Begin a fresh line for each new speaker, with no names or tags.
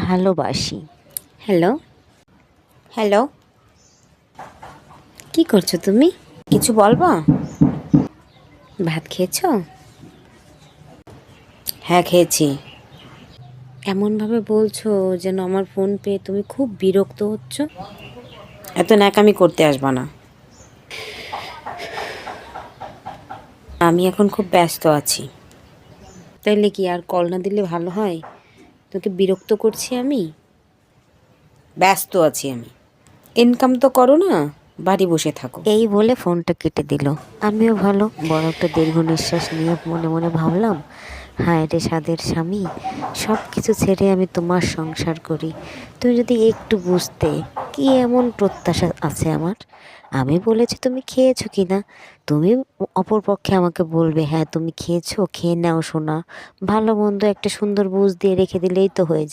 ভালোবাসি। Hello, hello, কি করছো তুমি? কিছু বলবা? ভাত খেয়েছো? হ্যাঁ, খেয়েছি। এমনভাবে বলছো যেন আমার ফোন পেয়ে তুমি খুব বিরক্ত হচ্ছ। এত ন্যাকামি করতে আসবা না। আমি এখন খুব ব্যস্ত আছি। তাইলে কি আর কল না দিলে ভালো হয়? তোকে বিরক্ত করছি আমি? ব্যস্ত আছি আমি। ইনকাম তো করো না, বাড়ি বসে থাকো। এই বলে ফোনটা কেটে দিল। আমিও ভালো বড় একটা দীর্ঘ নিঃশ্বাস নিয়ে মনে মনে ভাবলাম, হায় রে সাধের স্বামী, সব কিছু ছেড়ে আমি তোমার সংসার করি। তুমি যদি একটু বুঝতে কি এমন প্রত্যাশা আছে আমার। আমি বলেছি তুমি খেয়েছো কি না, তুমি অপরপক্ষে আমাকে বলবে হ্যাঁ তুমি খেয়েছো, খেয়ে নাও সোনা। ভালো মন্দ একটা সুন্দর বুঝ দিয়ে রেখে দিলেই তো হয়ে যায়।